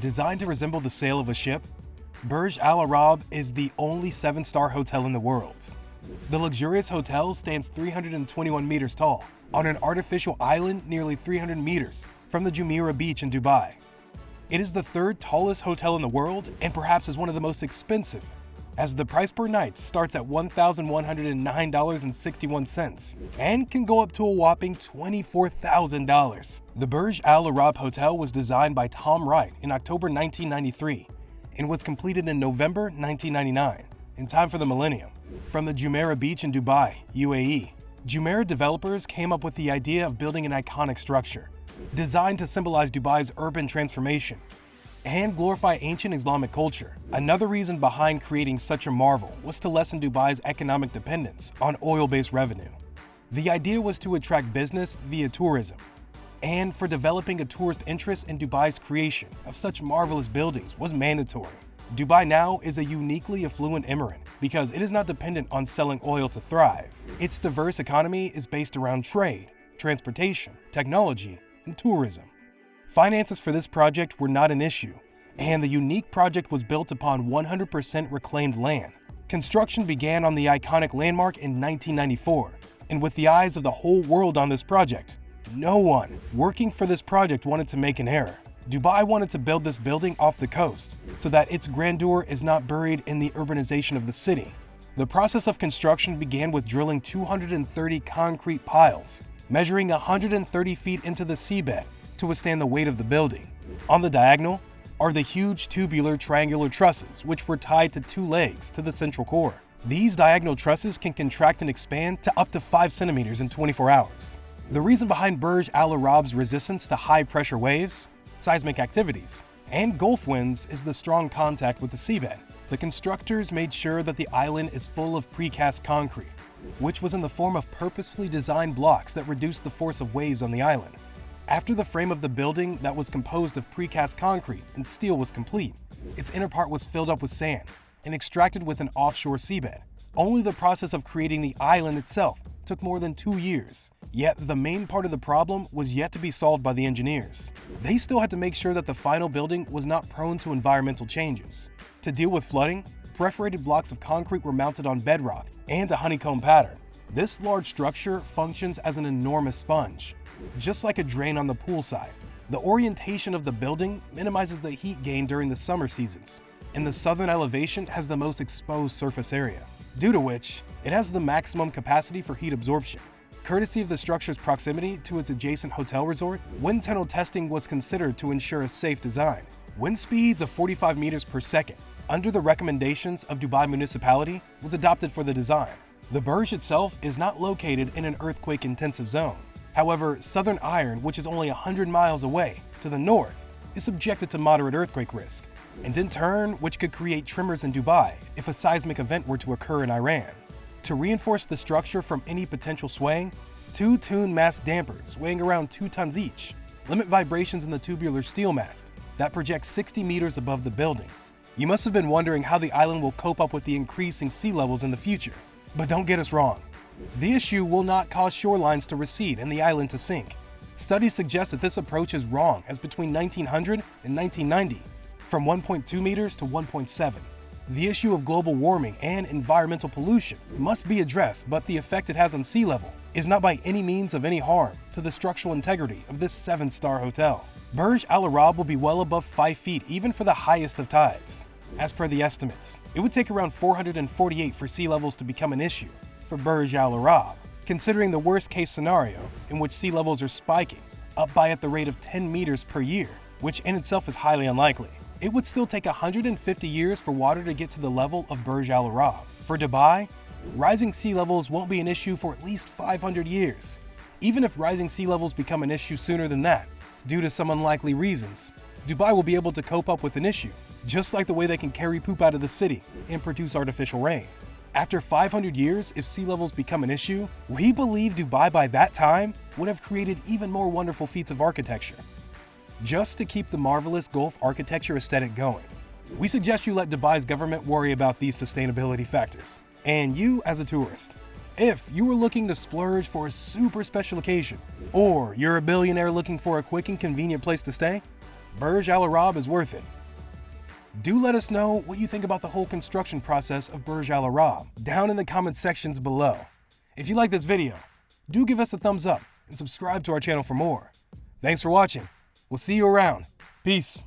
Designed to resemble the sail of a ship, Burj Al Arab is the only 7-star hotel in the world. The luxurious hotel stands 321 meters tall on an artificial island nearly 300 meters from the Jumeirah Beach in Dubai. It is the third tallest hotel in the world and perhaps is one of the most expensive, as the price per night starts at $1,109.61 and can go up to a whopping $24,000. The Burj Al Arab Hotel was designed by Tom Wright in October 1993 and was completed in November 1999, in time for the millennium. From the Jumeirah Beach in Dubai, UAE, Jumeirah developers came up with the idea of building an iconic structure designed to symbolize Dubai's urban transformation and glorify ancient Islamic culture. Another reason behind creating such a marvel was to lessen Dubai's economic dependence on oil-based revenue. The idea was to attract business via tourism, and for developing a tourist interest in Dubai's creation of such marvelous buildings was mandatory. Dubai now is a uniquely affluent emirate because it is not dependent on selling oil to thrive. Its diverse economy is based around trade, transportation, technology, and tourism. Finances for this project were not an issue, and the unique project was built upon 100% reclaimed land. Construction began on the iconic landmark in 1994, and with the eyes of the whole world on this project, no one working for this project wanted to make an error. Dubai wanted to build this building off the coast so that its grandeur is not buried in the urbanization of the city. The process of construction began with drilling 230 concrete piles, measuring 130 feet into the seabed to withstand the weight of the building. On the diagonal are the huge tubular triangular trusses, which were tied to 2 legs to the central core. These diagonal trusses can contract and expand to up to 5 centimeters in 24 hours. The reason behind Burj Al Arab's resistance to high-pressure waves, seismic activities, and Gulf winds is the strong contact with the seabed. The constructors made sure that the island is full of precast concrete, which was in the form of purposefully designed blocks that reduced the force of waves on the island. After the frame of the building that was composed of precast concrete and steel was complete, its inner part was filled up with sand and extracted with an offshore seabed. Only the process of creating the island itself took more than 2 years, yet the main part of the problem was yet to be solved by the engineers. They still had to make sure that the final building was not prone to environmental changes. To deal with flooding, perforated blocks of concrete were mounted on bedrock and a honeycomb pattern. This large structure functions as an enormous sponge, just like a drain on the pool side. The orientation of the building minimizes the heat gain during the summer seasons, and the southern elevation has the most exposed surface area, due to which it has the maximum capacity for heat absorption. Courtesy of the structure's proximity to its adjacent hotel resort, wind tunnel testing was considered to ensure a safe design. Wind speeds of 45 meters per second, under the recommendations of Dubai Municipality, was adopted for the design. The Burj itself is not located in an earthquake-intensive zone. However, Southern Iron, which is only 100 miles away to the north, is subjected to moderate earthquake risk, and in turn, which could create tremors in Dubai if a seismic event were to occur in Iran. To reinforce the structure from any potential swaying, 2 tuned mast dampers weighing around 2 tons each limit vibrations in the tubular steel mast that projects 60 meters above the building. You must have been wondering how the island will cope up with the increasing sea levels in the future. But don't get us wrong. The issue will not cause shorelines to recede and the island to sink. Studies suggest that this approach is wrong, as between 1900 and 1990, from 1.2 meters to 1.7. The issue of global warming and environmental pollution must be addressed, but the effect it has on sea level is not by any means of any harm to the structural integrity of this 7-star hotel. Burj Al Arab will be well above 5 feet even for the highest of tides. As per the estimates, it would take around 448 for sea levels to become an issue for Burj Al Arab, considering the worst-case scenario in which sea levels are spiking up by at the rate of 10 meters per year, which in itself is highly unlikely. It would still take 150 years for water to get to the level of Burj Al Arab. For Dubai, rising sea levels won't be an issue for at least 500 years. Even if rising sea levels become an issue sooner than that, due to some unlikely reasons, Dubai will be able to cope up with an issue, just like the way they can carry poop out of the city and produce artificial rain. After 500 years, if sea levels become an issue, we believe Dubai by that time would have created even more wonderful feats of architecture. Just to keep the marvelous Gulf architecture aesthetic going, we suggest you let Dubai's government worry about these sustainability factors. And you, as a tourist, if you were looking to splurge for a super special occasion, or you're a billionaire looking for a quick and convenient place to stay, Burj Al Arab is worth it. Do let us know what you think about the whole construction process of Burj Al Arab down in the comment sections below. If you like this video, do give us a thumbs up and subscribe to our channel for more. Thanks for watching. We'll see you around. Peace.